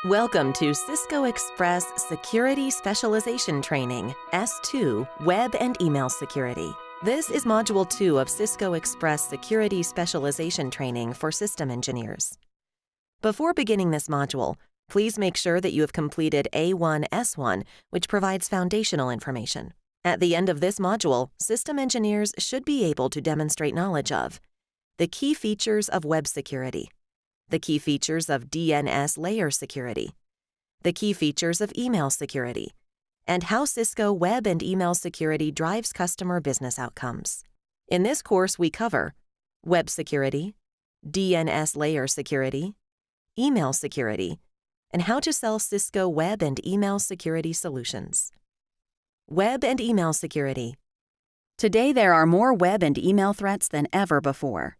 Welcome to Cisco Express Security Specialization Training, S2, Web and Email Security. This is Module 2 of Cisco Express Security Specialization Training for System Engineers. Before beginning this module, please make sure that you have completed A1-S1, which provides foundational information. At the end of this module, system engineers should be able to demonstrate knowledge of the key features of web security, the key features of DNS layer security, the key features of email security, and how Cisco Web and Email Security drives customer business outcomes. In this course, we cover web security, DNS layer security, email security, and how to sell Cisco Web and Email Security solutions. Web and email security. Today, there are more web and email threats than ever before.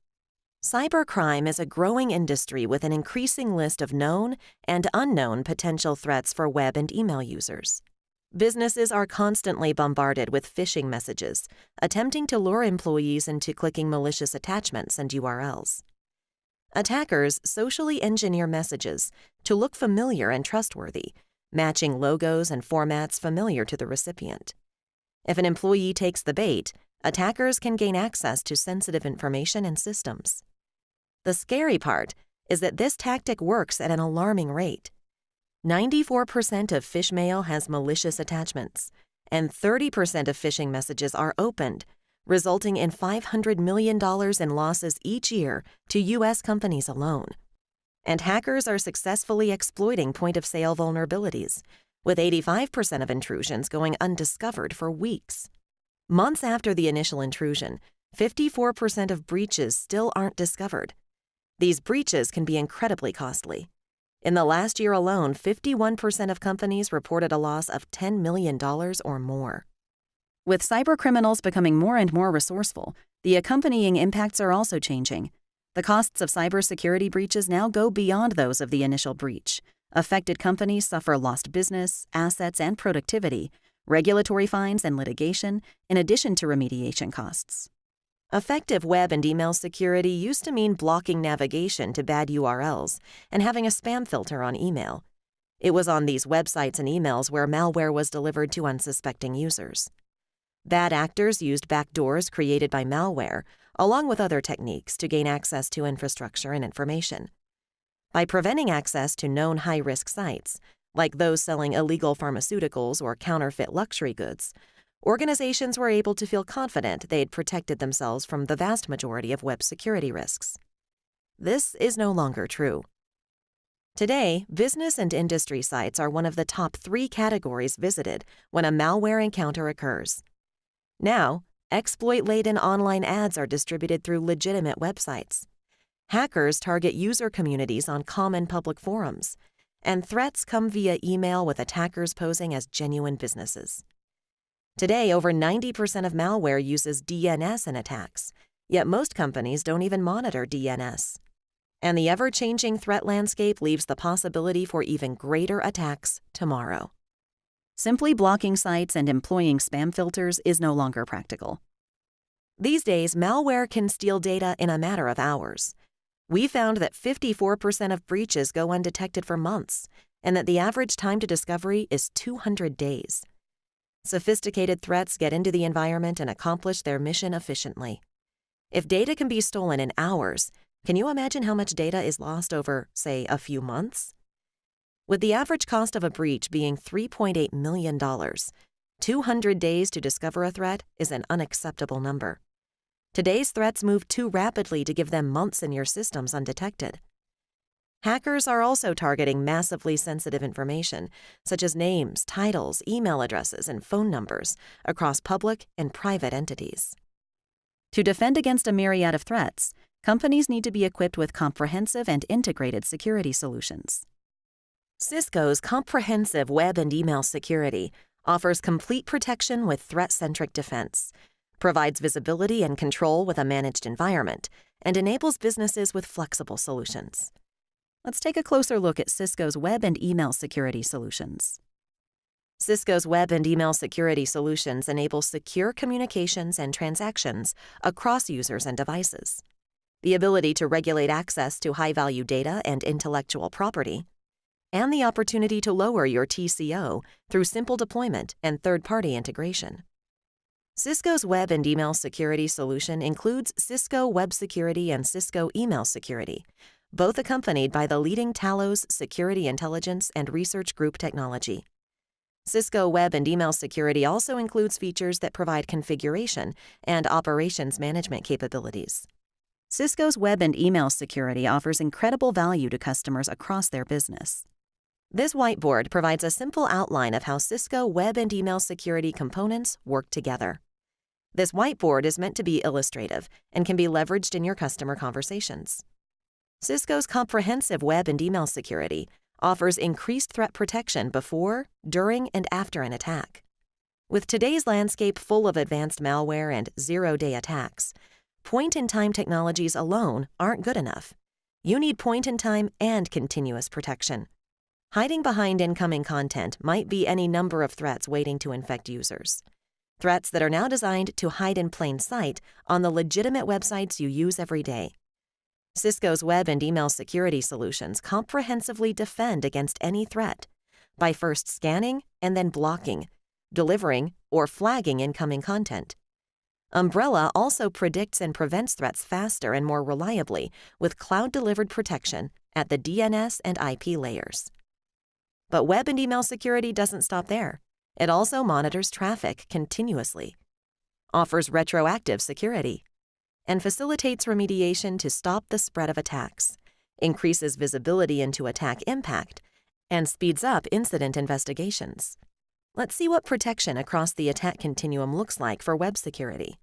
Cybercrime is a growing industry with an increasing list of known and unknown potential threats for web and email users. Businesses are constantly bombarded with phishing messages, attempting to lure employees into clicking malicious attachments and URLs. Attackers socially engineer messages to look familiar and trustworthy, matching logos and formats familiar to the recipient. If an employee takes the bait, attackers can gain access to sensitive information and systems. The scary part is that this tactic works at an alarming rate. 94% of phish mail has malicious attachments, and 30% of phishing messages are opened, resulting in $500 million in losses each year to U.S. companies alone. And hackers are successfully exploiting point-of-sale vulnerabilities, with 85% of intrusions going undiscovered for weeks. Months after the initial intrusion, 54% of breaches still aren't discovered. These breaches can be incredibly costly. In the last year alone, 51% of companies reported a loss of $10 million or more. With cybercriminals becoming more and more resourceful, the accompanying impacts are also changing. The costs of cybersecurity breaches now go beyond those of the initial breach. Affected companies suffer lost business, assets, and productivity, regulatory fines and litigation, in addition to remediation costs. Effective web and email security used to mean blocking navigation to bad URLs and having a spam filter on email. It was on these websites and emails where malware was delivered to unsuspecting users. Bad actors used backdoors created by malware, along with other techniques, to gain access to infrastructure and information. By preventing access to known high-risk sites, like those selling illegal pharmaceuticals or counterfeit luxury goods, organizations were able to feel confident they had protected themselves from the vast majority of web security risks. This is no longer true. Today, business and industry sites are one of the top 3 categories visited when a malware encounter occurs. Now, exploit-laden online ads are distributed through legitimate websites. Hackers target user communities on common public forums, and threats come via email with attackers posing as genuine businesses. Today, over 90% of malware uses DNS in attacks, yet most companies don't even monitor DNS. And the ever-changing threat landscape leaves the possibility for even greater attacks tomorrow. Simply blocking sites and employing spam filters is no longer practical. These days, malware can steal data in a matter of hours. We found that 54% of breaches go undetected for months, and that the average time to discovery is 200 days. Sophisticated threats get into the environment and accomplish their mission efficiently. If data can be stolen in hours, can you imagine how much data is lost over, say, a few months? With the average cost of a breach being $3.8 million, 200 days to discover a threat is an unacceptable number. Today's threats move too rapidly to give them months in your systems undetected. Hackers are also targeting massively sensitive information, such as names, titles, email addresses, and phone numbers, across public and private entities. To defend against a myriad of threats, companies need to be equipped with comprehensive and integrated security solutions. Cisco's comprehensive web and email security offers complete protection with threat-centric defense, provides visibility and control with a managed environment, and enables businesses with flexible solutions. Let's take a closer look at Cisco's web and email security solutions. Cisco's web and email security solutions enable secure communications and transactions across users and devices. The ability to regulate access to high-value data and intellectual property, and the opportunity to lower your TCO through simple deployment and third-party integration. Cisco's web and email security solution includes Cisco Web Security and Cisco Email Security, both accompanied by the leading Talos Security Intelligence and Research Group technology. Cisco Web and Email Security also includes features that provide configuration and operations management capabilities. Cisco's Web and Email Security offers incredible value to customers across their business. This whiteboard provides a simple outline of how Cisco Web and Email Security components work together. This whiteboard is meant to be illustrative and can be leveraged in your customer conversations. Cisco's comprehensive web and email security offers increased threat protection before, during, and after an attack. With today's landscape full of advanced malware and zero-day attacks, point-in-time technologies alone aren't good enough. You need point-in-time and continuous protection. Hiding behind incoming content might be any number of threats waiting to infect users. Threats that are now designed to hide in plain sight on the legitimate websites you use every day. Cisco's web and email security solutions comprehensively defend against any threat by first scanning and then blocking, delivering, or flagging incoming content. Umbrella also predicts and prevents threats faster and more reliably with cloud-delivered protection at the DNS and IP layers. But web and email security doesn't stop there. It also monitors traffic continuously, offers retroactive security, and facilitates remediation to stop the spread of attacks, increases visibility into attack impact, and speeds up incident investigations. Let's see what protection across the attack continuum looks like for web security.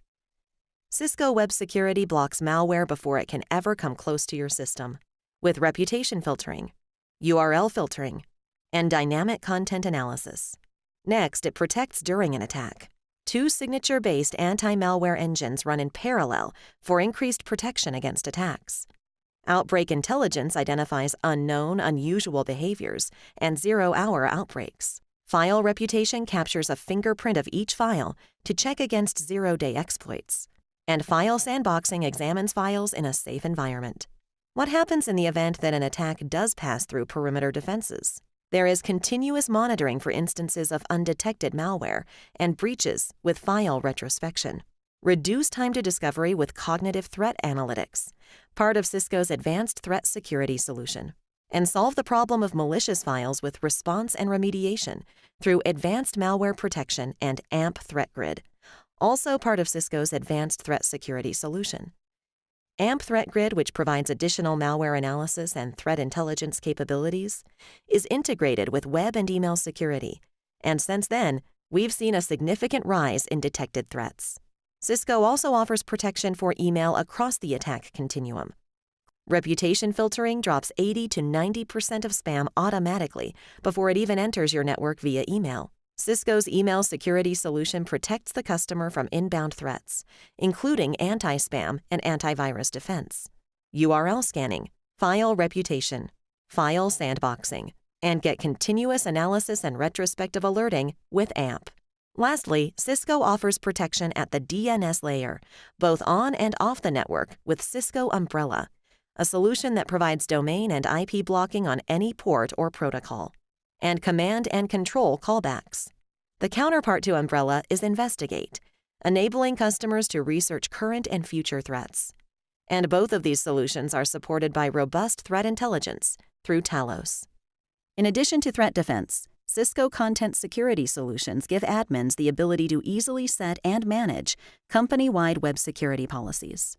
Cisco Web Security blocks malware before it can ever come close to your system, with reputation filtering, URL filtering, and dynamic content analysis. Next, it protects during an attack. 2 signature-based anti-malware engines run in parallel for increased protection against attacks. Outbreak Intelligence identifies unknown, unusual behaviors and zero-hour outbreaks. File Reputation captures a fingerprint of each file to check against zero-day exploits. And File Sandboxing examines files in a safe environment. What happens in the event that an attack does pass through perimeter defenses? There is continuous monitoring for instances of undetected malware and breaches with file retrospection. Reduce time to discovery with cognitive threat analytics, part of Cisco's advanced threat security solution. And solve the problem of malicious files with response and remediation through advanced malware protection and AMP Threat Grid, also part of Cisco's advanced threat security solution. AMP Threat Grid, which provides additional malware analysis and threat intelligence capabilities, is integrated with web and email security, and since then, we've seen a significant rise in detected threats. Cisco also offers protection for email across the attack continuum. Reputation filtering drops 80 to 90% of spam automatically before it even enters your network via email. Cisco's email security solution protects the customer from inbound threats, including anti-spam and antivirus defense, URL scanning, file reputation, file sandboxing, and get continuous analysis and retrospective alerting with AMP. Lastly, Cisco offers protection at the DNS layer, both on and off the network with Cisco Umbrella, a solution that provides domain and IP blocking on any port or protocol, and command and control callbacks. The counterpart to Umbrella is Investigate, enabling customers to research current and future threats. And both of these solutions are supported by robust threat intelligence through Talos. In addition to threat defense, Cisco Content Security Solutions give admins the ability to easily set and manage company-wide web security policies.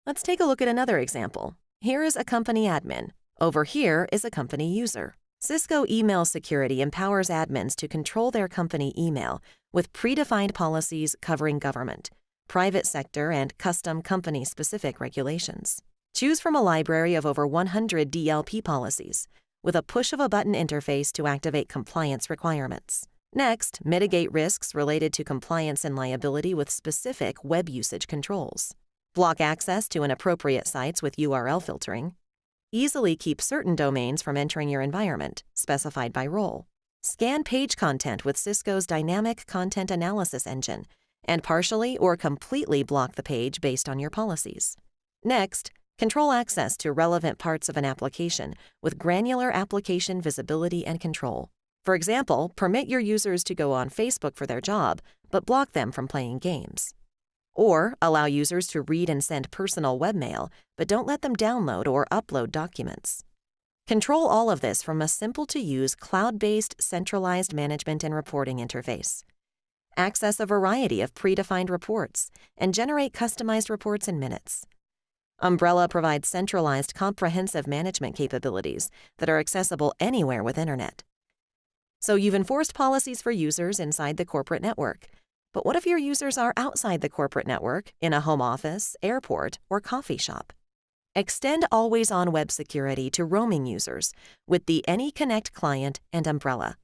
Let's take a look at another example. Here is a company admin. Over here is a company user. Cisco Email Security empowers admins to control their company email with predefined policies covering government, private sector, and custom company-specific regulations. Choose from a library of over 100 DLP policies, with a push-of-a-button interface to activate compliance requirements. Next, mitigate risks related to compliance and liability with specific web usage controls. Block access to inappropriate sites with URL filtering. Easily keep certain domains from entering your environment, specified by role. Scan page content with Cisco's Dynamic Content Analysis Engine, and partially or completely block the page based on your policies. Next, Control access to relevant parts of an application with granular application visibility and control. For example, permit your users to go on Facebook for their job, but block them from playing games. Or allow users to read and send personal webmail, but don't let them download or upload documents. Control all of this from a simple-to-use, cloud-based, centralized management and reporting interface. Access a variety of predefined reports and generate customized reports in minutes. Umbrella provides centralized, comprehensive management capabilities that are accessible anywhere with Internet. So you've enforced policies for users inside the corporate network. But what if your users are outside the corporate network, in a home office, airport, or coffee shop? Extend always-on web security to roaming users with the AnyConnect client and Umbrella.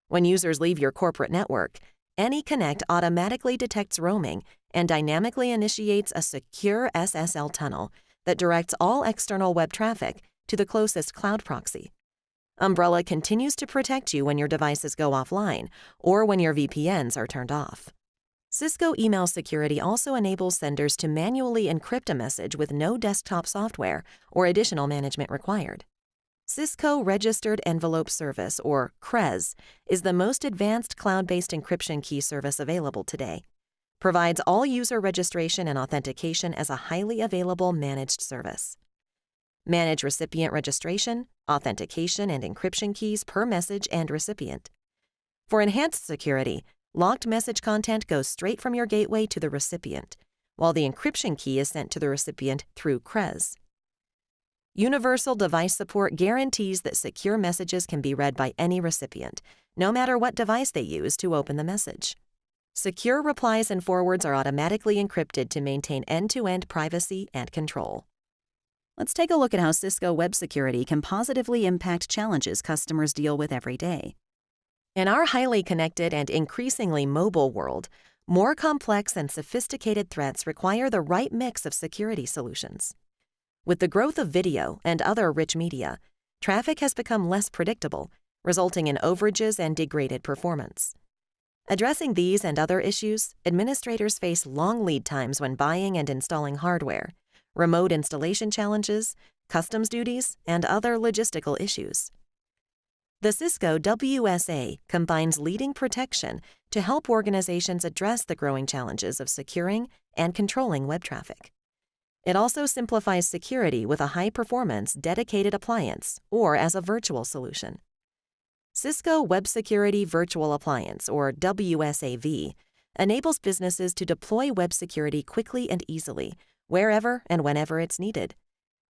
When users leave your corporate network, AnyConnect automatically detects roaming and dynamically initiates a secure SSL tunnel that directs all external web traffic to the closest cloud proxy. Umbrella continues to protect you when your devices go offline or when your VPNs are turned off. Cisco Email Security also enables senders to manually encrypt a message with no desktop software or additional management required. Cisco Registered Envelope Service, or CRES, is the most advanced cloud-based encryption key service available today. Provides all user registration and authentication as a highly available managed service. Manage recipient registration, authentication, and encryption keys per message and recipient. For enhanced security, locked message content goes straight from your gateway to the recipient, while the encryption key is sent to the recipient through CRES. Universal device support guarantees that secure messages can be read by any recipient, no matter what device they use to open the message. Secure replies and forwards are automatically encrypted to maintain end-to-end privacy and control. Let's take a look at how Cisco Web Security can positively impact challenges customers deal with every day. In our highly connected and increasingly mobile world, more complex and sophisticated threats require the right mix of security solutions. With the growth of video and other rich media, traffic has become less predictable, resulting in overages and degraded performance. Addressing these and other issues, administrators face long lead times when buying and installing hardware, remote installation challenges, customs duties, and other logistical issues. The Cisco WSA combines leading protection to help organizations address the growing challenges of securing and controlling web traffic. It also simplifies security with a high-performance dedicated appliance or as a virtual solution. Cisco Web Security Virtual Appliance, or WSAV, enables businesses to deploy web security quickly and easily, wherever and whenever it's needed.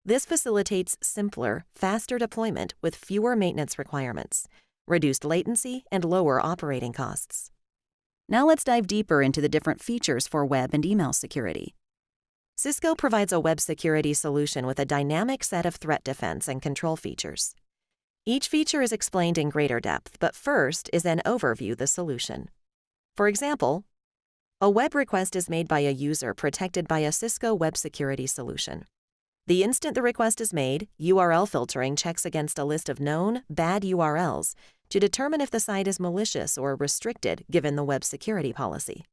This facilitates simpler, faster deployment with fewer maintenance requirements, reduced latency, and lower operating costs. Now let's dive deeper into the different features for web and email security. Cisco provides a web security solution with a dynamic set of threat defense and control features. Each feature is explained in greater depth, but first is an overview of the solution. For example, a web request is made by a user protected by a Cisco Web Security solution. The instant the request is made, URL filtering checks against a list of known, bad URLs to determine if the site is malicious or restricted given the web security policy.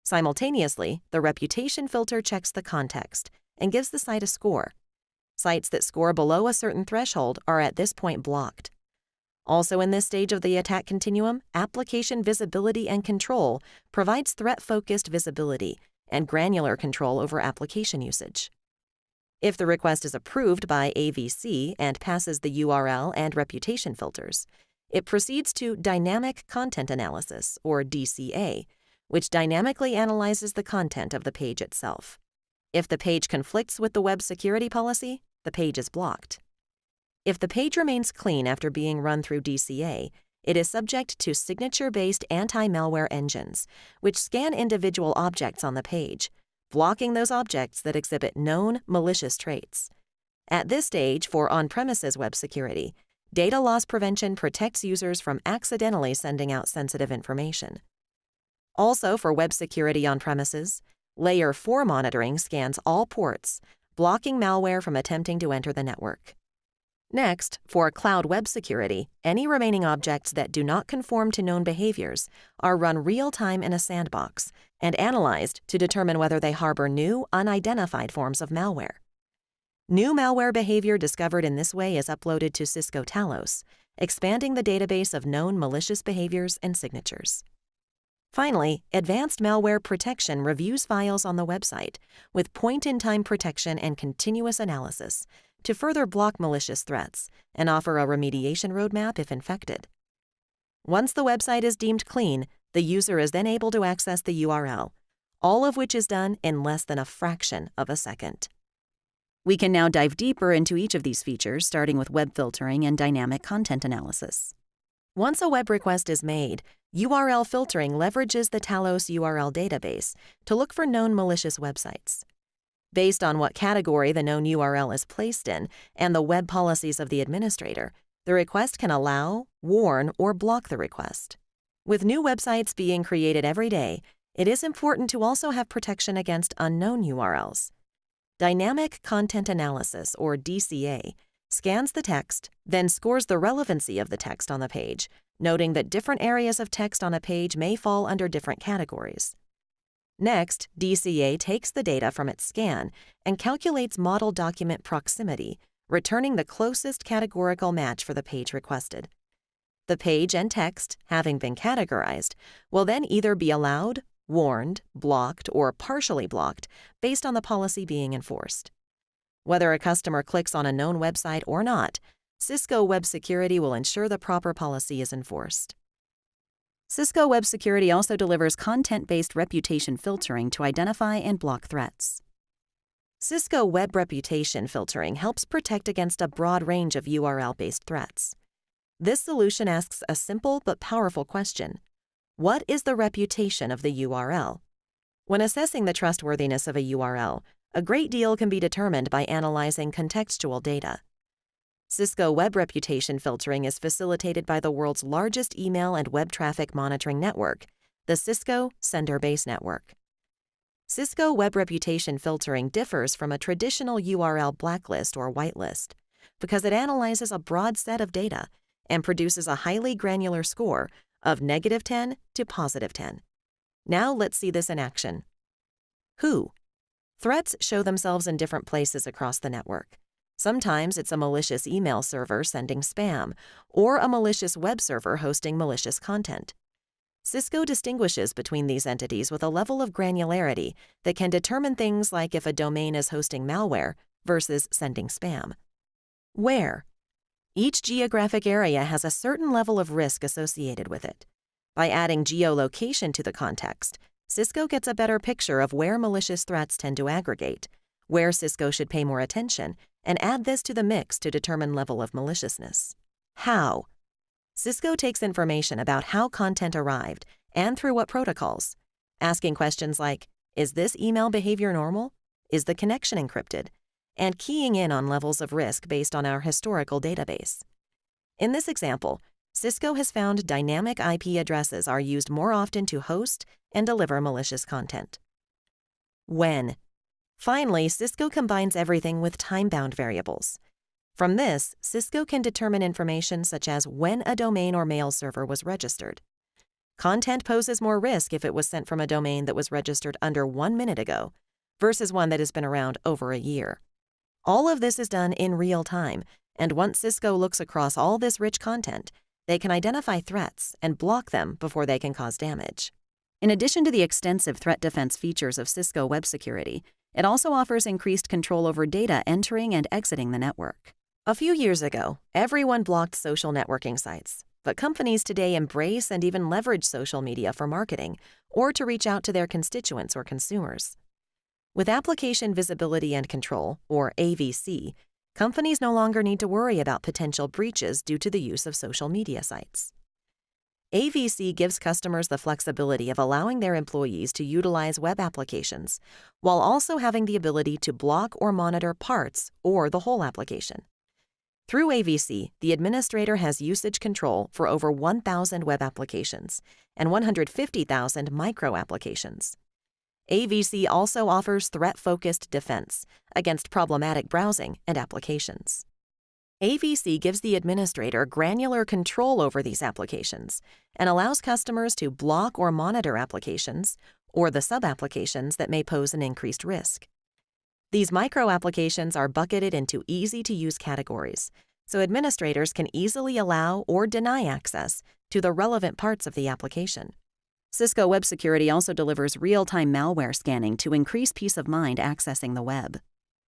Simultaneously, the reputation filter checks the context and gives the site a score. Sites that score below a certain threshold are at this point blocked. Also in this stage of the attack continuum, application visibility and control provides threat-focused visibility and granular control over application usage. If the request is approved by AVC and passes the URL and reputation filters, it proceeds to Dynamic Content Analysis, or DCA, which dynamically analyzes the content of the page itself. If the page conflicts with the web security policy, the page is blocked. If the page remains clean after being run through DCA, it is subject to signature-based anti-malware engines, which scan individual objects on the page, blocking those objects that exhibit known malicious traits. At this stage, for on-premises web security, data loss prevention protects users from accidentally sending out sensitive information. Also, for web security on premises, Layer 4 monitoring scans all ports, blocking malware from attempting to enter the network. Next, for cloud web security, any remaining objects that do not conform to known behaviors are run real-time in a sandbox and analyzed to determine whether they harbor new, unidentified forms of malware. New malware behavior discovered in this way is uploaded to Cisco Talos, expanding the database of known malicious behaviors and signatures. Finally, Advanced Malware Protection reviews files on the website with point-in-time protection and continuous analysis to further block malicious threats and offer a remediation roadmap if infected. Once the website is deemed clean, the user is then able to access the URL, all of which is done in less than a fraction of a second. We can now dive deeper into each of these features, starting with web filtering and dynamic content analysis. Once a web request is made, URL filtering leverages the Talos URL database to look for known malicious websites. Based on what category the known URL is placed in and the web policies of the administrator, the request can allow, warn, or block the request. With new websites being created every day, it is important to also have protection against unknown URLs. Dynamic Content Analysis, or DCA, scans the text, then scores the relevancy of the text on the page, noting that different areas of text on a page may fall under different categories. Next, DCA takes the data from its scan and calculates model document proximity, returning the closest categorical match for the page requested. The page and text, having been categorized, will then either be allowed, warned, blocked, or partially blocked based on the policy being enforced. Whether a customer clicks on a known website or not, Cisco Web Security will ensure the proper policy is enforced. Cisco Web Security also delivers content-based reputation filtering to identify and block threats. Cisco Web Reputation Filtering helps protect against a broad range of URL-based threats. This solution asks a simple but powerful question: what is the reputation of the URL? When assessing the trustworthiness of a URL, a great deal can be determined by analyzing contextual data. Cisco Web Reputation Filtering is facilitated by the world's largest email and web traffic monitoring network, the Cisco Sender Base Network. Cisco Web Reputation Filtering differs from a traditional URL blacklist or whitelist because it analyzes a broad set of data and produces a highly granular score of -10 to +10. Now let's see this in action. Who? Threats show themselves in different places across the network. Sometimes it's a malicious email server sending spam, or a malicious web server hosting malicious content. Cisco distinguishes between these entities with a level of granularity that can determine things like if a domain is hosting malware versus sending spam. Where? Each geographic area has a certain level of risk associated with it. By adding geolocation to the context, Cisco gets a better picture of where malicious threats tend to aggregate, where Cisco should pay more attention, and add this to the mix to determine level of maliciousness. How? Cisco takes information about how content arrived and through what protocols, asking questions like, is this email behavior normal? Is the connection encrypted? And keying in on levels of risk based on our historical database. In this example, Cisco has found dynamic IP addresses are used more often to host and deliver malicious content. When? Finally, Cisco combines everything with time-bound variables. From this, Cisco can determine information such as when a domain or mail server was registered. Content poses more risk if it was sent from a domain that was registered under 1 minute ago versus one that has been around over a year. All of this is done in real time, and once Cisco looks across all this rich content, they can identify threats and block them before they can cause damage. In addition to the extensive threat defense features of Cisco Web Security, it also offers increased control over data entering and exiting the network. A few years ago, everyone blocked social networking sites, but companies today embrace and even leverage social media for marketing or to reach out to their constituents or consumers. With Application Visibility and Control, or AVC, companies no longer need to worry about potential breaches due to the use of social media sites. AVC gives customers the flexibility of allowing their employees to utilize web applications, while also having the ability to block or monitor parts or the whole application. Through AVC, the administrator has usage control for over 1,000 web applications and 150,000 micro applications. AVC also offers threat-focused defense against problematic browsing and applications. AVC gives the administrator granular control over these applications and allows customers to block or monitor applications or the sub-applications that may pose an increased risk. These micro applications are bucketed into easy-to-use categories, so administrators can easily allow or deny access to the relevant parts of the application. Cisco Web Security also delivers real-time malware scanning to increase peace of mind accessing the web.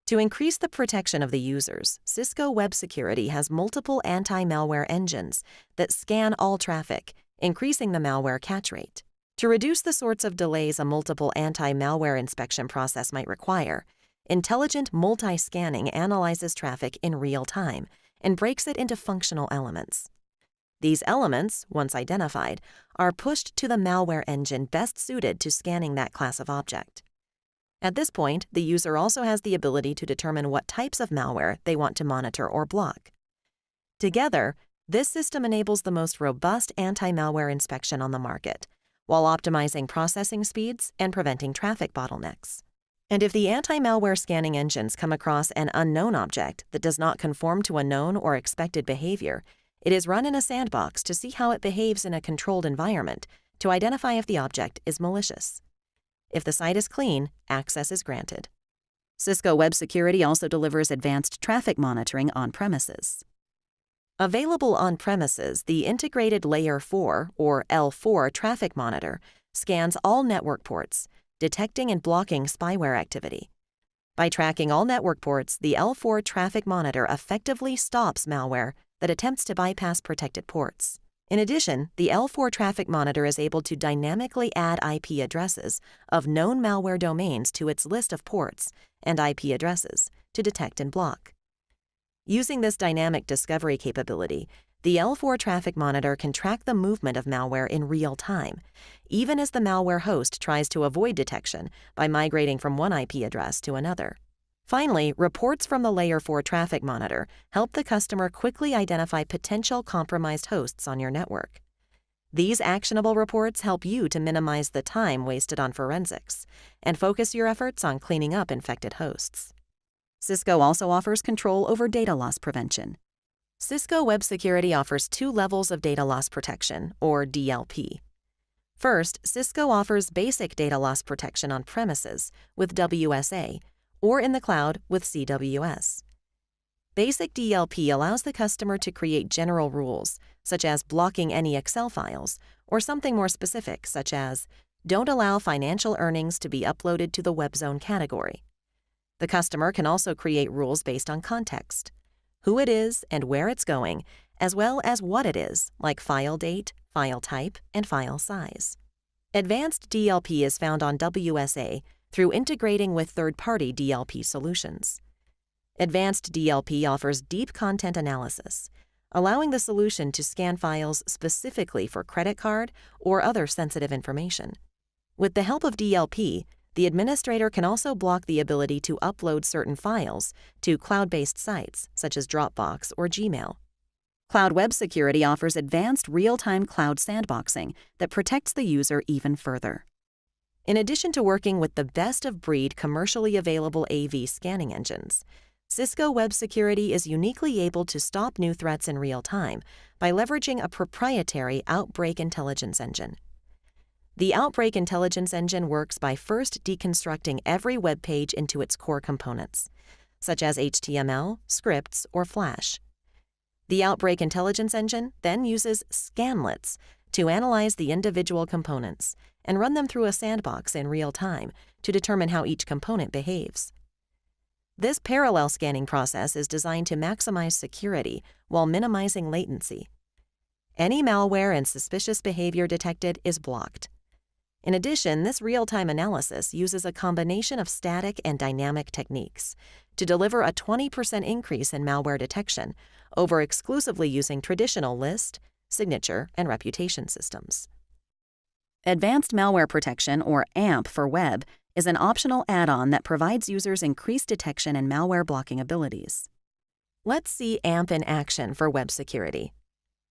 To increase the protection of the users, Cisco Web Security has multiple anti-malware engines that scan all traffic, increasing the malware catch rate. To reduce the sorts of delays a multiple anti-malware inspection process might require, intelligent multi-scanning analyzes traffic in real time and breaks it into functional elements. These elements, once identified, are pushed to the malware engine best suited to scanning that class of object. At this point, the user also has the ability to determine what types of malware they want to monitor or block. Together, this system enables the most robust anti-malware inspection on the market, while optimizing processing speeds and preventing traffic bottlenecks. And if the anti-malware scanning engines come across an unknown object that does not conform to a known or expected behavior, it is run in a sandbox to see how it behaves in a controlled environment to identify if the object is malicious. If the site is clean, access is granted. Cisco Web Security also delivers advanced traffic monitoring on premises. Available on premises, the integrated Layer 4 or L4 traffic monitor scans all network ports, detecting and blocking spyware activity. By tracking all network ports, the L4 traffic monitor effectively stops malware that attempts to bypass protected ports. In addition, the L4 traffic monitor is able to dynamically add IP addresses of known malware domains to its list of ports and IP addresses to detect and block. Using this dynamic discovery capability, the L4 traffic monitor can track the movement of malware in real time, even as the malware host tries to avoid detection by migrating from one IP address to another. Finally, reports from the Layer 4 traffic monitor help the customer quickly identify potential compromised hosts on your network. These actionable reports help you to minimize the time wasted on forensics and focus your efforts on cleaning up infected hosts. Cisco also offers control over data loss prevention. Cisco Web Security offers 2 levels of data loss protection, or DLP. First, Cisco offers basic data loss protection on premises with WSA, or in the cloud with CWS. Basic DLP allows the customer to create general rules, such as blocking any Excel files, or something more specific, such as don't allow financial earnings to be uploaded to the web zone category. The customer can also create rules based on context, who it is and where it's going, as well as what it is, like file date, file type, and file size. Advanced DLP is found on WSA through integrating with third-party DLP solutions. Advanced DLP offers deep content analysis, allowing the solution to scan files specifically for credit card or other sensitive information. With the help of DLP, the administrator can also block the ability to upload certain files to cloud-based sites such as Dropbox or Gmail. Cloud Web Security offers advanced real-time cloud sandboxing that protects the user even further. In addition to working with the best-of-breed commercially available AV scanning engines, Cisco Web Security is uniquely able to stop new threats in real time by leveraging a proprietary outbreak intelligence engine. The Outbreak Intelligence Engine works by first deconstructing every web page into its core components, such as HTML, scripts, or Flash. The Outbreak Intelligence Engine then uses scanlets to analyze the individual components and run them through a sandbox in real time to determine how each component behaves. This parallel scanning process is designed to maximize security while minimizing latency. Any malware and suspicious behavior detected is blocked. In addition, this real-time analysis uses a combination of static and dynamic techniques to deliver a 20% increase in malware detection over exclusively using traditional list, signature, and reputation systems. Advanced Malware Protection, or AMP for web, is an optional add-on that provides users increased detection and malware blocking abilities. Let's see AMP in action for web security.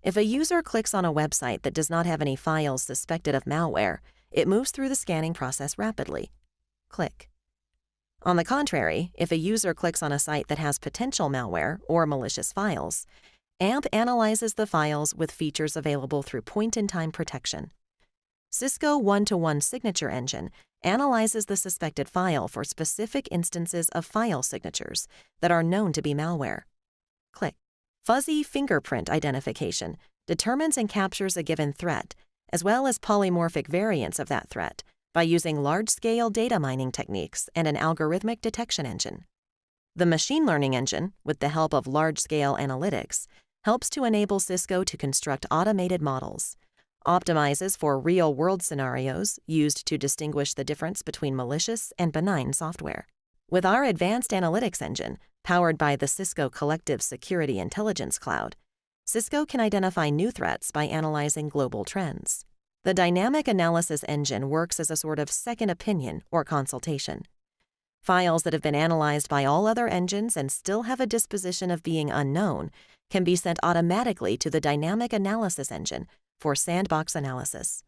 If a user clicks on a website that does not have any files suspected of malware, it moves through the scanning process rapidly. Click. On the contrary, if a user clicks on a site that has potential malware or malicious files, AMP analyzes the files with features available through point-in-time protection. Cisco One-to-One Signature Engine analyzes the suspected file for specific instances of file signatures that are known to be malware. Click. Fuzzy fingerprint identification determines and captures a given threat, as well as polymorphic variants of that threat, by using large-scale data mining techniques and an algorithmic detection engine. The machine learning engine, with the help of large-scale analytics, helps to enable Cisco to construct automated models, optimizes for real-world scenarios used to distinguish the difference between malicious and benign software. With our advanced analytics engine, powered by the Cisco Collective Security Intelligence Cloud, Cisco can identify new threats by analyzing global trends. The dynamic analysis engine works as a sort of second opinion or consultation. Files that have been analyzed by all other engines and still have a disposition of being unknown can be sent automatically to the dynamic analysis engine for sandbox analysis.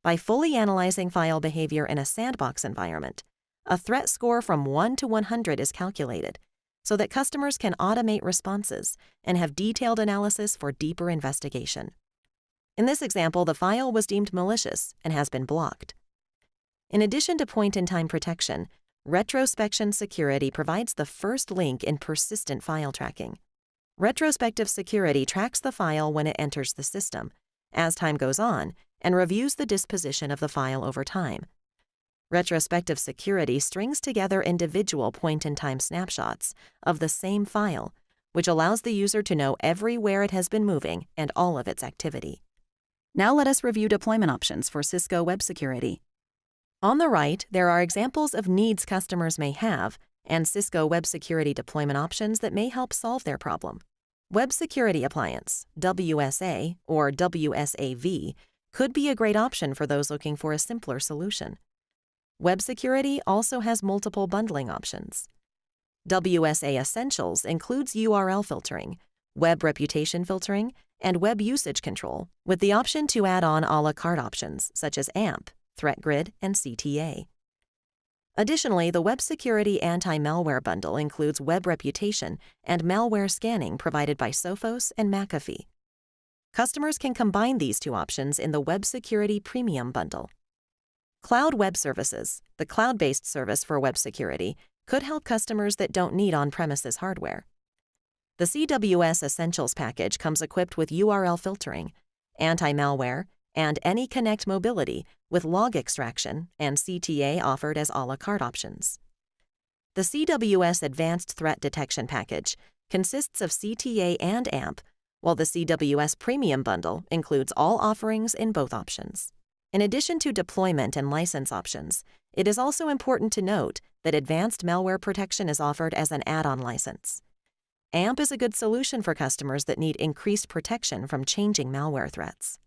By fully analyzing file behavior in a sandbox environment, a threat score from 1 to 100 is calculated so that customers can automate responses and have detailed analysis for deeper investigation. In this example, the file was deemed malicious and has been blocked. In addition to point-in-time protection, retrospection security provides the first link in persistent file tracking. Retrospective security tracks the file when it enters the system, as time goes on, and reviews the disposition of the file over time. Retrospective security strings together individual point-in-time snapshots of the same file, which allows the user to know everywhere it has been moving and all of its activity. Now let us review deployment options for Cisco Web Security. On the right, there are examples of needs customers may have and Cisco Web Security deployment options that may help solve their problem. Web Security Appliance, WSA or WSAV, could be a great option for those looking for a simpler solution. Web Security also has multiple bundling options. WSA Essentials includes URL filtering, web reputation filtering, and web usage control, with the option to add on a la carte options such as AMP, ThreatGrid, and CTA. Additionally, the Web Security Anti-Malware Bundle includes web reputation and malware scanning provided by Sophos and McAfee. Customers can combine these two options in the Web Security Premium Bundle. Cloud Web Services, the cloud-based service for web security, could help customers that don't need on-premises hardware. The CWS Essentials package comes equipped with URL filtering, anti-malware, and AnyConnect mobility with log extraction and CTA offered as a la carte options. The CWS Advanced Threat Detection package consists of CTA and AMP, while the CWS Premium Bundle includes all offerings in both options. In addition to deployment and license options, it is also important to note that advanced malware protection is offered as an add-on license. AMP is a good solution for customers that need increased protection from changing malware threats.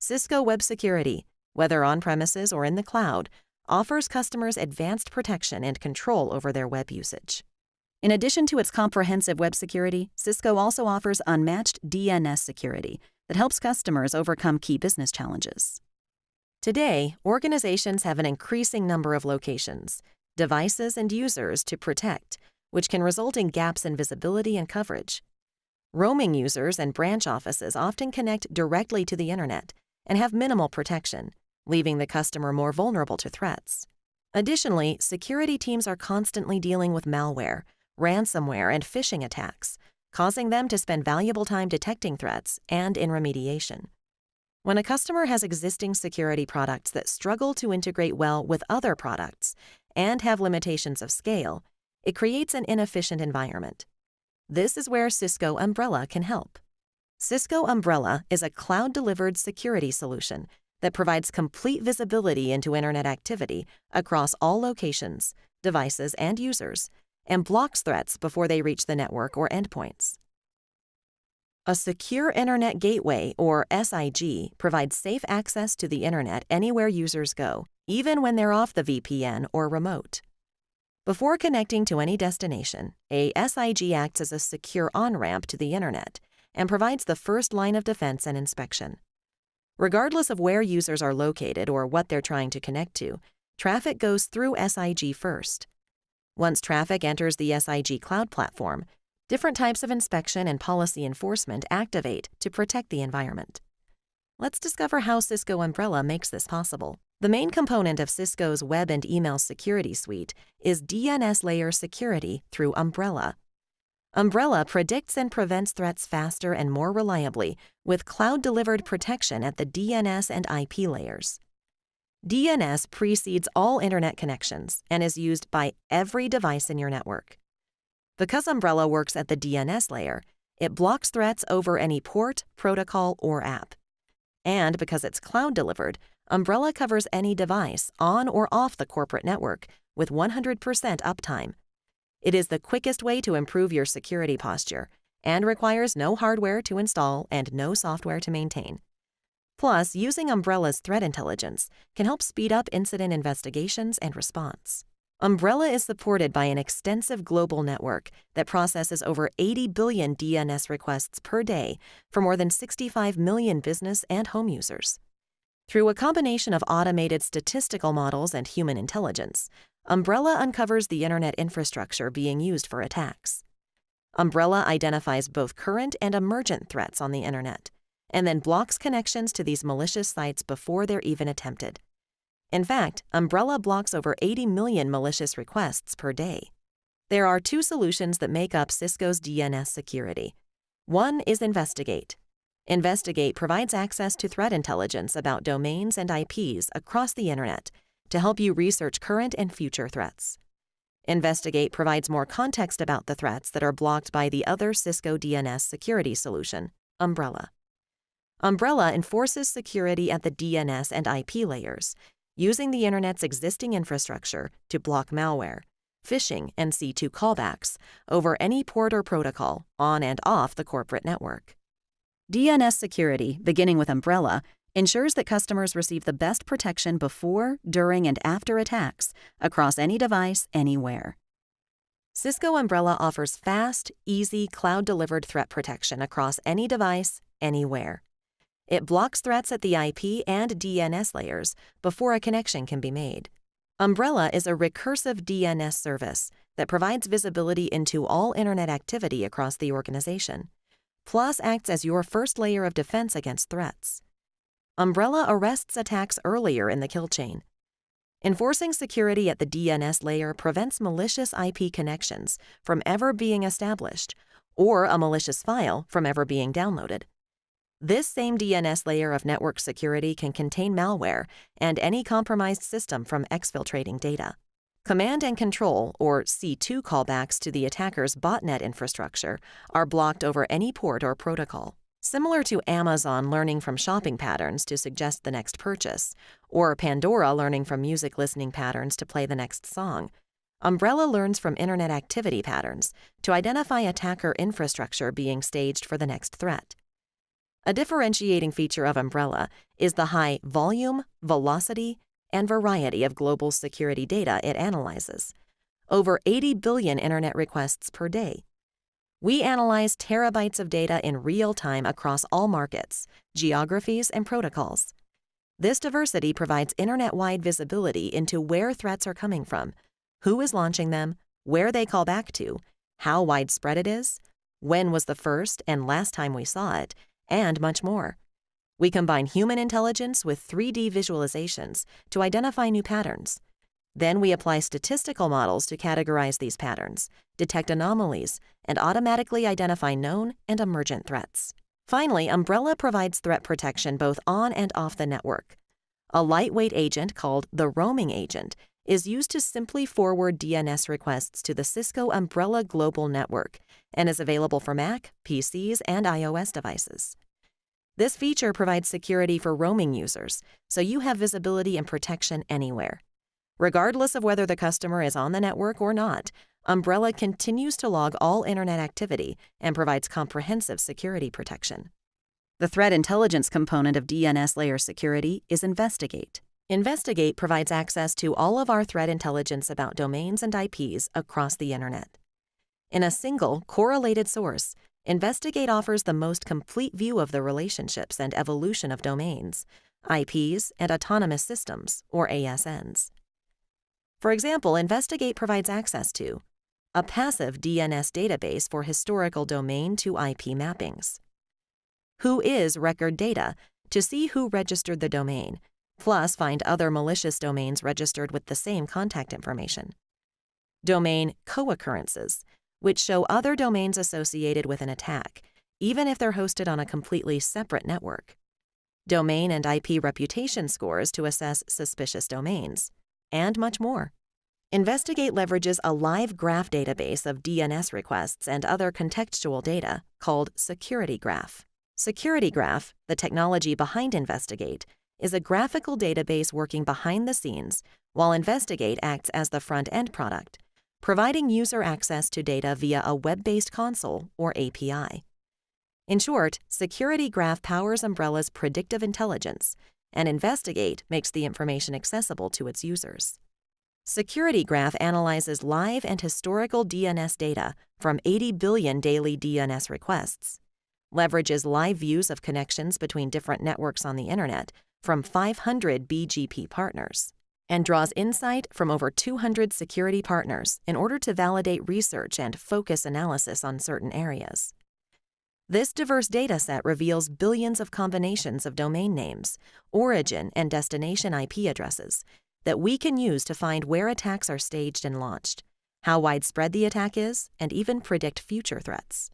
Cisco Web Security, whether on-premises or in the cloud, offers customers advanced protection and control over their web usage. In addition to its comprehensive web security, Cisco also offers unmatched DNS security that helps customers overcome key business challenges. Today, organizations have an increasing number of locations, devices, and users to protect, which can result in gaps in visibility and coverage. Roaming users and branch offices often connect directly to the internet and have minimal protection, leaving the customer more vulnerable to threats. Additionally, security teams are constantly dealing with malware, ransomware, and phishing attacks, causing them to spend valuable time detecting threats and in remediation. When a customer has existing security products that struggle to integrate well with other products and have limitations of scale, it creates an inefficient environment. This is where Cisco Umbrella can help. Cisco Umbrella is a cloud-delivered security solution that provides complete visibility into internet activity across all locations, devices, and users, and blocks threats before they reach the network or endpoints. A Secure Internet Gateway, or SIG, provides safe access to the internet anywhere users go, even when they're off the VPN or remote. Before connecting to any destination, a SIG acts as a secure on-ramp to the internet and provides the first line of defense and inspection. Regardless of where users are located or what they're trying to connect to, traffic goes through SIG first. Once traffic enters the SIG cloud platform, different types of inspection and policy enforcement activate to protect the environment. Let's discover how Cisco Umbrella makes this possible. The main component of Cisco's web and email security suite is DNS layer security through Umbrella. Umbrella predicts and prevents threats faster and more reliably with cloud-delivered protection at the DNS and IP layers. DNS precedes all internet connections and is used by every device in your network. Because Umbrella works at the DNS layer, it blocks threats over any port, protocol, or app. And because it's cloud-delivered, Umbrella covers any device on or off the corporate network with 100% uptime. It is the quickest way to improve your security posture and requires no hardware to install and no software to maintain. Plus, using Umbrella's threat intelligence can help speed up incident investigations and response. Umbrella is supported by an extensive global network that processes over 80 billion DNS requests per day for more than 65 million business and home users. Through a combination of automated statistical models and human intelligence, Umbrella uncovers the internet infrastructure being used for attacks. Umbrella identifies both current and emergent threats on the internet, and then blocks connections to these malicious sites before they're even attempted. In fact, Umbrella blocks over 80 million malicious requests per day. There are two solutions that make up Cisco's DNS security. One is Investigate. Investigate provides access to threat intelligence about domains and IPs across the internet to help you research current and future threats. Investigate provides more context about the threats that are blocked by the other Cisco DNS security solution, Umbrella. Umbrella enforces security at the DNS and IP layers, using the Internet's existing infrastructure to block malware, phishing, and C2 callbacks over any port or protocol on and off the corporate network. DNS security, beginning with Umbrella, ensures that customers receive the best protection before, during, and after attacks across any device, anywhere. Cisco Umbrella offers fast, easy, cloud-delivered threat protection across any device, anywhere. It blocks threats at the IP and DNS layers before a connection can be made. Umbrella is a recursive DNS service that provides visibility into all internet activity across the organization, plus acts as your first layer of defense against threats. Umbrella arrests attacks earlier in the kill chain. Enforcing security at the DNS layer prevents malicious IP connections from ever being established or a malicious file from ever being downloaded. This same DNS layer of network security can contain malware and any compromised system from exfiltrating data. Command and control, or C2 callbacks to the attacker's botnet infrastructure, are blocked over any port or protocol. Similar to Amazon learning from shopping patterns to suggest the next purchase, or Pandora learning from music listening patterns to play the next song, Umbrella learns from internet activity patterns to identify attacker infrastructure being staged for the next threat. A differentiating feature of Umbrella is the high volume, velocity, and variety of global security data it analyzes. Over 80 billion internet requests per day. We analyze terabytes of data in real time across all markets, geographies, and protocols. This diversity provides internet-wide visibility into where threats are coming from, who is launching them, where they call back to, how widespread it is, when was the first and last time we saw it, and much more. We combine human intelligence with 3D visualizations to identify new patterns. Then we apply statistical models to categorize these patterns, detect anomalies, and automatically identify known and emergent threats. Finally, Umbrella provides threat protection both on and off the network. A lightweight agent called the roaming agent is used to simply forward DNS requests to the Cisco Umbrella Global Network and is available for Mac, PCs, and iOS devices. This feature provides security for roaming users, so you have visibility and protection anywhere. Regardless of whether the customer is on the network or not, Umbrella continues to log all internet activity and provides comprehensive security protection. The threat intelligence component of DNS layer security is Investigate. Investigate provides access to all of our threat intelligence about domains and IPs across the internet. In a single, correlated source, Investigate offers the most complete view of the relationships and evolution of domains, IPs, and autonomous systems, or ASNs. For example, Investigate provides access to a passive DNS database for historical domain to IP mappings. Who is record data to see who registered the domain, plus find other malicious domains registered with the same contact information. Domain co-occurrences, which show other domains associated with an attack, even if they're hosted on a completely separate network. Domain and IP reputation scores to assess suspicious domains, and much more. Investigate leverages a live graph database of DNS requests and other contextual data called Security Graph. Security Graph, the technology behind Investigate, is a graphical database working behind the scenes while Investigate acts as the front-end product, providing user access to data via a web-based console or API. In short, Security Graph powers Umbrella's predictive intelligence, and Investigate makes the information accessible to its users. Security Graph analyzes live and historical DNS data from 80 billion daily DNS requests, leverages live views of connections between different networks on the Internet from 500 BGP partners, and draws insight from over 200 security partners in order to validate research and focus analysis on certain areas. This diverse dataset reveals billions of combinations of domain names, origin and destination IP addresses that we can use to find where attacks are staged and launched, how widespread the attack is, and even predict future threats.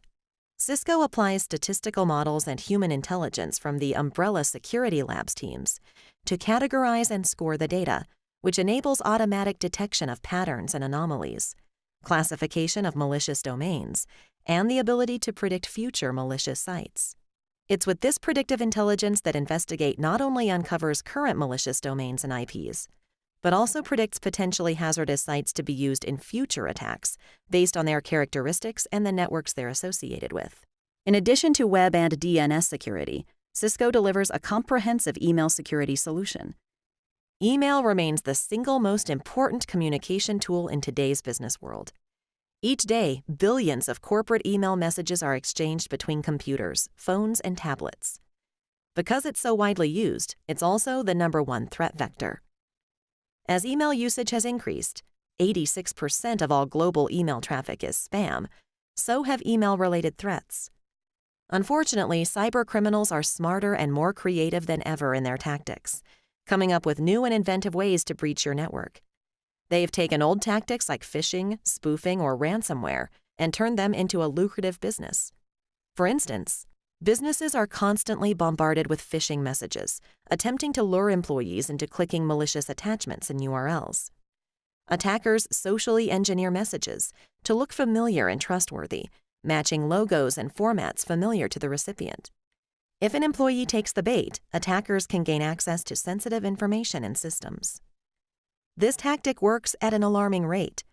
Cisco applies statistical models and human intelligence from the Umbrella Security Labs teams to categorize and score the data, which enables automatic detection of patterns and anomalies, classification of malicious domains, and the ability to predict future malicious sites. It's with this predictive intelligence that Investigate not only uncovers current malicious domains and IPs, but also predicts potentially hazardous sites to be used in future attacks based on their characteristics and the networks they're associated with. In addition to web and DNS security, Cisco delivers a comprehensive email security solution. Email remains the single most important communication tool in today's business world. Each day, billions of corporate email messages are exchanged between computers, phones, and tablets. Because it's so widely used, it's also the #1 threat vector. As email usage has increased, 86% of all global email traffic is spam, so have email-related threats. Unfortunately, cybercriminals are smarter and more creative than ever in their tactics, coming up with new and inventive ways to breach your network. They've taken old tactics like phishing, spoofing, or ransomware and turned them into a lucrative business. For instance, businesses are constantly bombarded with phishing messages, attempting to lure employees into clicking malicious attachments and URLs. Attackers socially engineer messages to look familiar and trustworthy, matching logos and formats familiar to the recipient. If an employee takes the bait, attackers can gain access to sensitive information and systems. This tactic works at an alarming rate.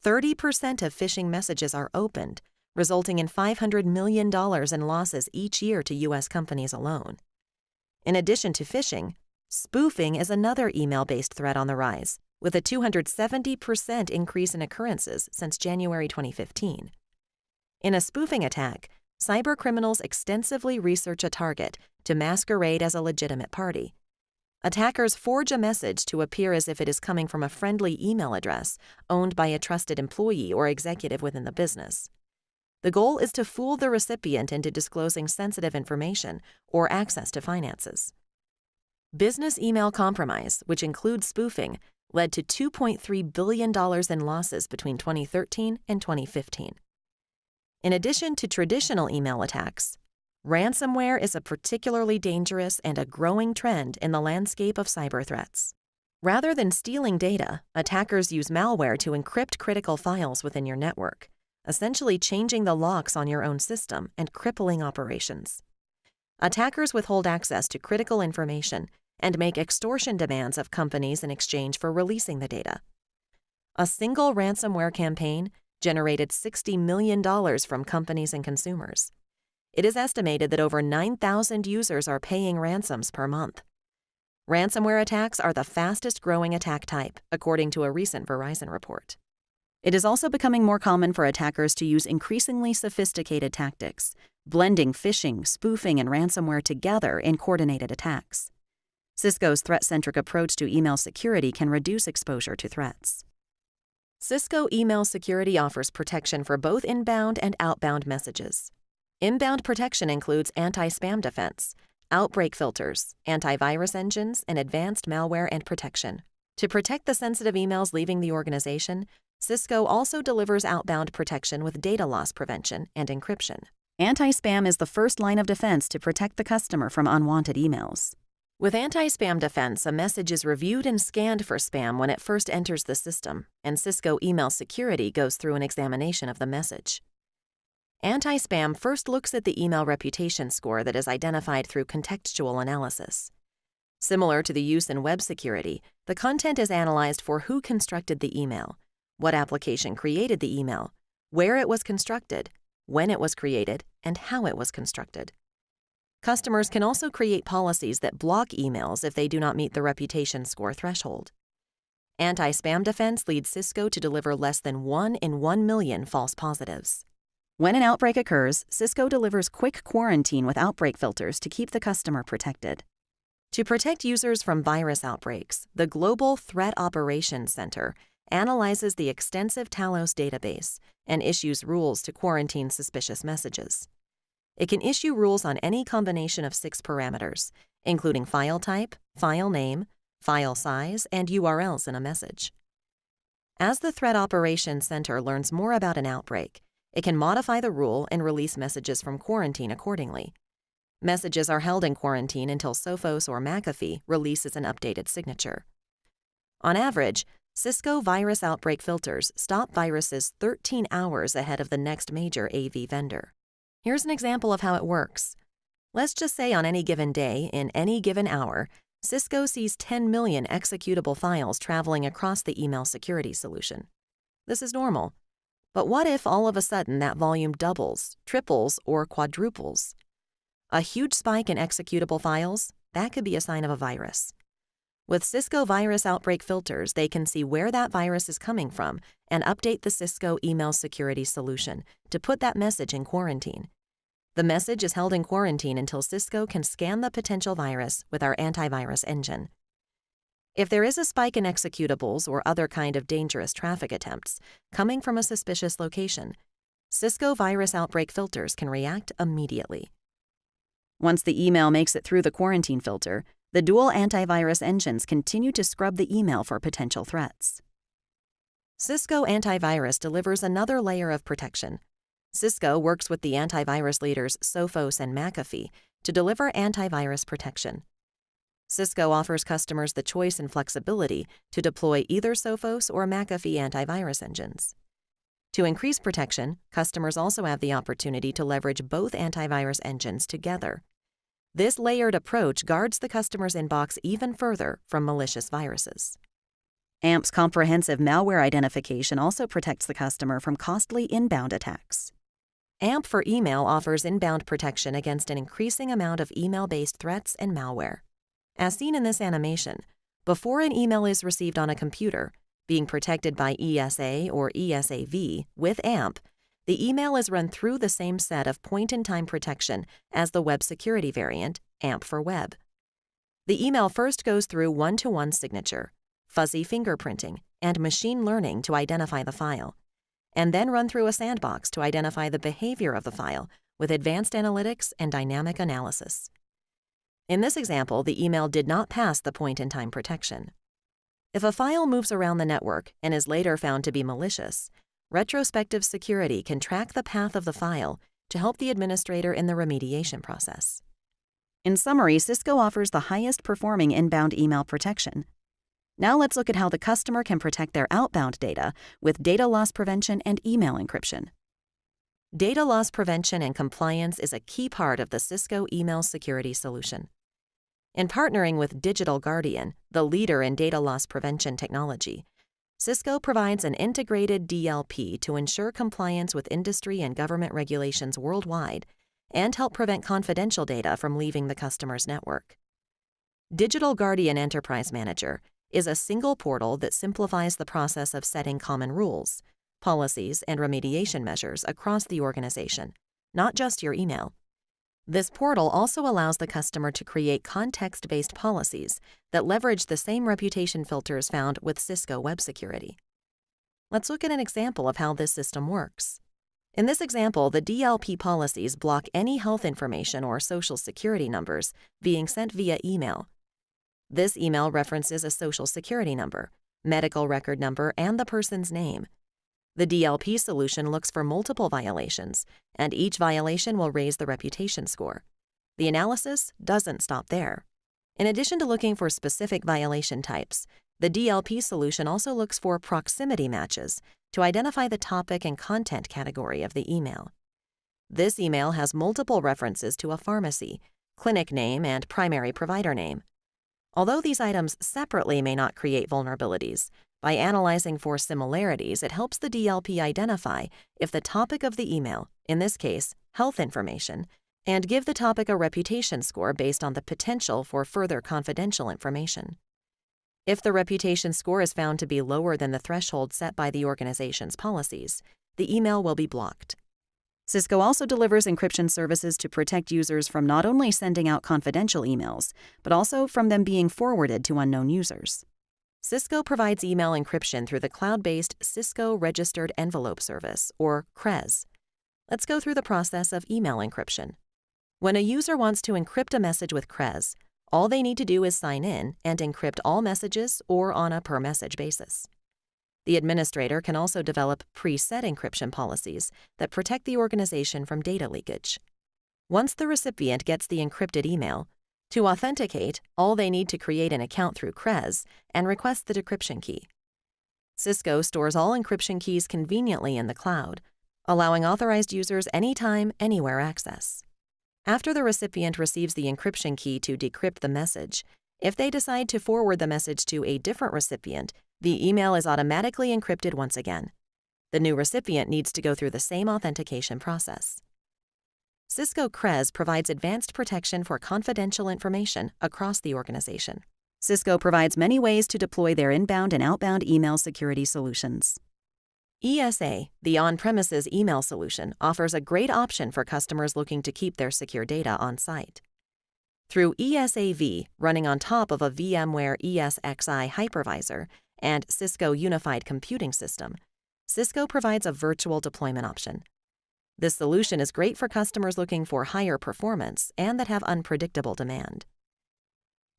30% of phishing messages are opened, resulting in $500 million in losses each year to U.S. companies alone. In addition to phishing, spoofing is another email-based threat on the rise, with a 270% increase in occurrences since January 2015. In a spoofing attack, cybercriminals extensively research a target to masquerade as a legitimate party. Attackers forge a message to appear as if it is coming from a friendly email address owned by a trusted employee or executive within the business. The goal is to fool the recipient into disclosing sensitive information or access to finances. Business email compromise, which includes spoofing, led to $2.3 billion in losses between 2013 and 2015. In addition to traditional email attacks, ransomware is a particularly dangerous and a growing trend in the landscape of cyber threats. Rather than stealing data, attackers use malware to encrypt critical files within your network, essentially changing the locks on your own system and crippling operations. Attackers withhold access to critical information and make extortion demands of companies in exchange for releasing the data. A single ransomware campaign generated $60 million from companies and consumers. It is estimated that over 9,000 users are paying ransoms per month. Ransomware attacks are the fastest-growing attack type, according to a recent Verizon report. It is also becoming more common for attackers to use increasingly sophisticated tactics, blending phishing, spoofing, and ransomware together in coordinated attacks. Cisco's threat-centric approach to email security can reduce exposure to threats. Cisco Email Security offers protection for both inbound and outbound messages. Inbound protection includes anti-spam defense, outbreak filters, antivirus engines, and advanced malware and protection. To protect the sensitive emails leaving the organization, Cisco also delivers outbound protection with data loss prevention and encryption. Anti-spam is the first line of defense to protect the customer from unwanted emails. With anti-spam defense, a message is reviewed and scanned for spam when it first enters the system, and Cisco Email Security goes through an examination of the message. Anti-spam first looks at the email reputation score that is identified through contextual analysis. Similar to the use in web security, the content is analyzed for who constructed the email, what application created the email, where it was constructed, when it was created, and how it was constructed. Customers can also create policies that block emails if they do not meet the reputation score threshold. Anti-spam defense leads Cisco to deliver less than 1 in 1 million false positives. When an outbreak occurs, Cisco delivers quick quarantine with outbreak filters to keep the customer protected. To protect users from virus outbreaks, the Global Threat Operations Center analyzes the extensive Talos database and issues rules to quarantine suspicious messages. It can issue rules on any combination of 6 parameters, including file type, file name, file size, and URLs in a message. As the Threat Operations Center learns more about an outbreak, it can modify the rule and release messages from quarantine accordingly. Messages are held in quarantine until Sophos or McAfee releases an updated signature. On average, Cisco virus outbreak filters stop viruses 13 hours ahead of the next major AV vendor. Here's an example of how it works. Let's just say on any given day, in any given hour, Cisco sees 10 million executable files traveling across the email security solution. This is normal. But what if all of a sudden that volume doubles, triples, or quadruples? A huge spike in executable files, that could be a sign of a virus. With Cisco virus outbreak filters, they can see where that virus is coming from and update the Cisco email security solution to put that message in quarantine. The message is held in quarantine until Cisco can scan the potential virus with our antivirus engine. If there is a spike in executables or other kind of dangerous traffic attempts coming from a suspicious location, Cisco virus outbreak filters can react immediately. Once the email makes it through the quarantine filter, the dual antivirus engines continue to scrub the email for potential threats. Cisco Antivirus delivers another layer of protection. Cisco works with the antivirus leaders Sophos and McAfee to deliver antivirus protection. Cisco offers customers the choice and flexibility to deploy either Sophos or McAfee antivirus engines. To increase protection, customers also have the opportunity to leverage both antivirus engines together. This layered approach guards the customer's inbox even further from malicious viruses. AMP's comprehensive malware identification also protects the customer from costly inbound attacks. AMP for Email offers inbound protection against an increasing amount of email-based threats and malware. As seen in this animation, before an email is received on a computer, being protected by ESA or ESAV with AMP, the email is run through the same set of point-in-time protection as the web security variant, AMP for Web. The email first goes through one-to-one signature, fuzzy fingerprinting, and machine learning to identify the file, and then run through a sandbox to identify the behavior of the file with advanced analytics and dynamic analysis. In this example, the email did not pass the point-in-time protection. If a file moves around the network and is later found to be malicious, retrospective security can track the path of the file to help the administrator in the remediation process. In summary, Cisco offers the highest performing inbound email protection. Now let's look at how the customer can protect their outbound data with data loss prevention and email encryption. Data loss prevention and compliance is a key part of the Cisco email security solution. In partnering with Digital Guardian, the leader in data loss prevention technology, Cisco provides an integrated DLP to ensure compliance with industry and government regulations worldwide and help prevent confidential data from leaving the customer's network. Digital Guardian Enterprise Manager is a single portal that simplifies the process of setting common rules, policies, and remediation measures across the organization, not just your email. This portal also allows the customer to create context-based policies that leverage the same reputation filters found with Cisco Web Security. Let's look at an example of how this system works. In this example, the DLP policies block any health information or social security numbers being sent via email. This email references a social security number, medical record number, and the person's name. The DLP solution looks for multiple violations, and each violation will raise the reputation score. The analysis doesn't stop there. In addition to looking for specific violation types, the DLP solution also looks for proximity matches to identify the topic and content category of the email. This email has multiple references to a pharmacy, clinic name, and primary provider name. Although these items separately may not create vulnerabilities, by analyzing for similarities, it helps the DLP identify if the topic of the email, in this case, health information, and give the topic a reputation score based on the potential for further confidential information. If the reputation score is found to be lower than the threshold set by the organization's policies, the email will be blocked. Cisco also delivers encryption services to protect users from not only sending out confidential emails, but also from them being forwarded to unknown users. Cisco provides email encryption through the cloud-based Cisco Registered Envelope Service, or CRES. Let's go through the process of email encryption. When a user wants to encrypt a message with CRES, all they need to do is sign in and encrypt all messages or on a per-message basis. The administrator can also develop preset encryption policies that protect the organization from data leakage. Once the recipient gets the encrypted email, to authenticate, all they need to create an account through CRES and request the decryption key. Cisco stores all encryption keys conveniently in the cloud, allowing authorized users anytime, anywhere access. After the recipient receives the encryption key to decrypt the message, if they decide to forward the message to a different recipient, the email is automatically encrypted once again. The new recipient needs to go through the same authentication process. Cisco CRES provides advanced protection for confidential information across the organization. Cisco provides many ways to deploy their inbound and outbound email security solutions. ESA, the on-premises email solution, offers a great option for customers looking to keep their secure data on-site. Through ESAV, running on top of a VMware ESXi hypervisor and Cisco Unified Computing System, Cisco provides a virtual deployment option. This solution is great for customers looking for higher performance and that have unpredictable demand.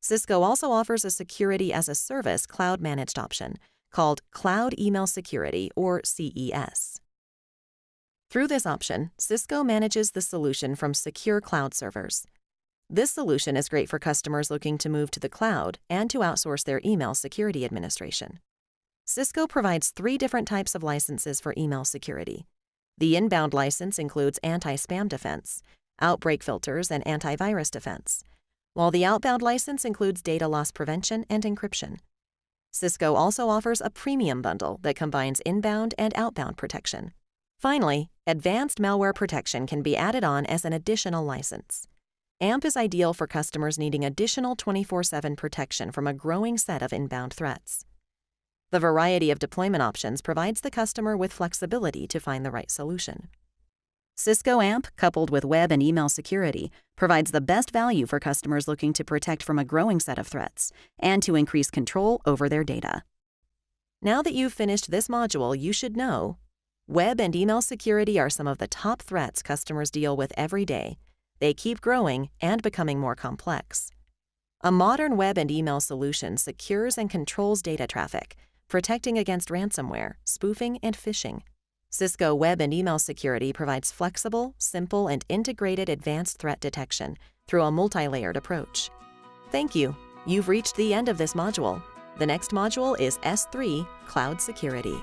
Cisco also offers a security-as-a-service cloud-managed option called Cloud Email Security, or CES. Through this option, Cisco manages the solution from secure cloud servers. This solution is great for customers looking to move to the cloud and to outsource their email security administration. Cisco provides 3 different types of licenses for email security. The inbound license includes anti-spam defense, outbreak filters, and antivirus defense, while the outbound license includes data loss prevention and encryption. Cisco also offers a premium bundle that combines inbound and outbound protection. Finally, advanced malware protection can be added on as an additional license. AMP is ideal for customers needing additional 24/7 protection from a growing set of inbound threats. The variety of deployment options provides the customer with flexibility to find the right solution. Cisco AMP, coupled with web and email security, provides the best value for customers looking to protect from a growing set of threats and to increase control over their data. Now that you've finished this module, you should know web and email security are some of the top threats customers deal with every day. They keep growing and becoming more complex. A modern web and email solution secures and controls data traffic, protecting against ransomware, spoofing, and phishing. Cisco Web and Email Security provides flexible, simple, and integrated advanced threat detection through a multi-layered approach. Thank you. You've reached the end of this module. The next module is S3, Cloud Security.